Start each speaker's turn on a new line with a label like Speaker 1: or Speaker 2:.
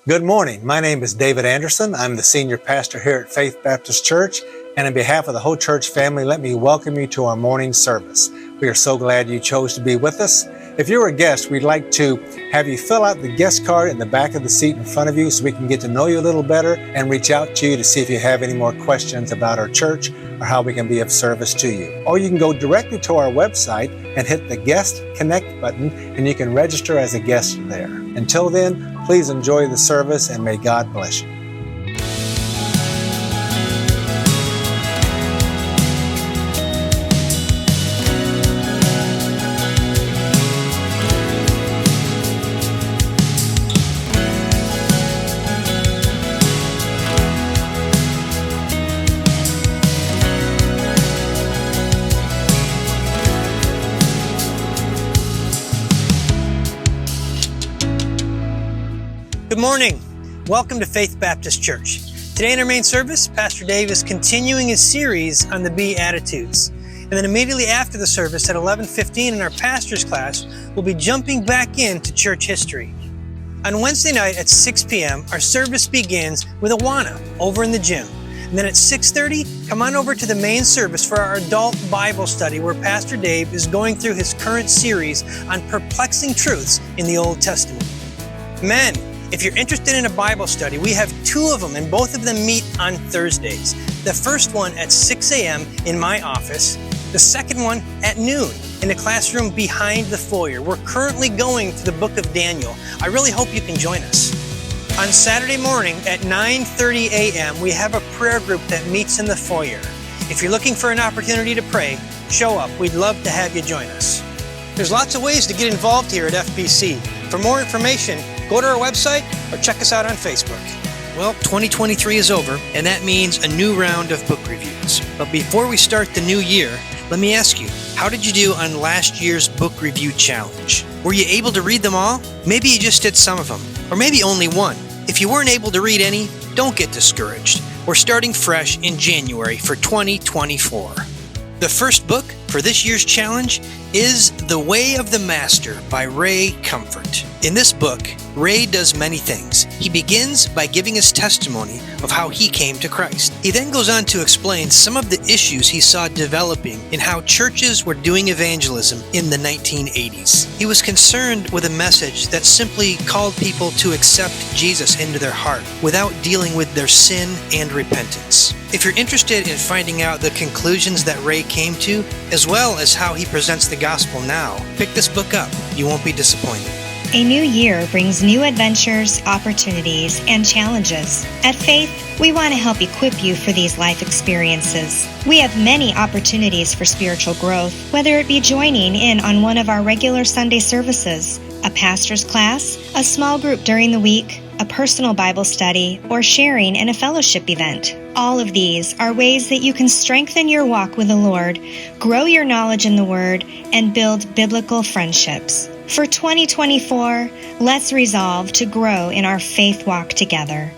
Speaker 1: Good morning. My name is David Anderson. I'm the senior pastor here at Faith Baptist Church, and on behalf of the whole church family, let me welcome you to our morning service. We are so glad you chose to be with us. If you're a guest, we'd like to have you fill out the guest card in the back of the seat in front of you so we can get to know you a little better and reach out to you to see if you have any more questions about our church or how we can be of service to you. Or you can go directly to our website and hit the Guest Connect button, and you can register as a guest there. Until then, please enjoy the service and may God bless you.
Speaker 2: Good morning. Welcome to Faith Baptist Church. Today in our main service, Pastor Dave is continuing his series on the Beatitudes. And then immediately after the service at 11:15 in our pastor's class, we'll be jumping back into church history. On Wednesday night at 6 p.m., our service begins with Awana over in the gym. And then at 6:30, come on over to the main service for our adult Bible study where Pastor Dave is going through his current series on perplexing truths in the Old Testament. Men, if you're interested in a Bible study, we have two of them, and both of them meet on Thursdays. The first one at 6 a.m. in my office, the second one at noon in the classroom behind the foyer. We're currently going through the book of Daniel. I really hope you can join us. On Saturday morning at 9:30 a.m., we have a prayer group that meets in the foyer. If you're looking for an opportunity to pray, show up. We'd love to have you join us. There's lots of ways to get involved here at FBC. For more information, go to our website or check us out on Facebook. Well, 2023 is over, and that means a new round of book reviews. But before we start the new year, let me ask you, how did you do on last year's book review challenge? Were you able to read them all? Maybe you just did some of them, or maybe only one. If you weren't able to read any, don't get discouraged. We're starting fresh in January for 2024. The first book for this year's challenge is The Way of the Master by Ray Comfort. In this book, Ray does many things. He begins by giving his testimony of how he came to Christ. He then goes on to explain some of the issues he saw developing in how churches were doing evangelism in the 1980s. He was concerned with a message that simply called people to accept Jesus into their heart without dealing with their sin and repentance. If you're interested in finding out the conclusions that Ray came to, as well as how he presents the gospel now, pick this book up. You won't be disappointed.
Speaker 3: A new year brings new adventures, opportunities, and challenges. At Faith, we want to help equip you for these life experiences. We have many opportunities for spiritual growth, whether it be joining in on one of our regular Sunday services, a pastor's class, a small group during the week, a personal Bible study, or sharing in a fellowship event. All of these are ways that you can strengthen your walk with the Lord, grow your knowledge in the Word, and build biblical friendships. For 2024, let's resolve to grow in our faith walk together.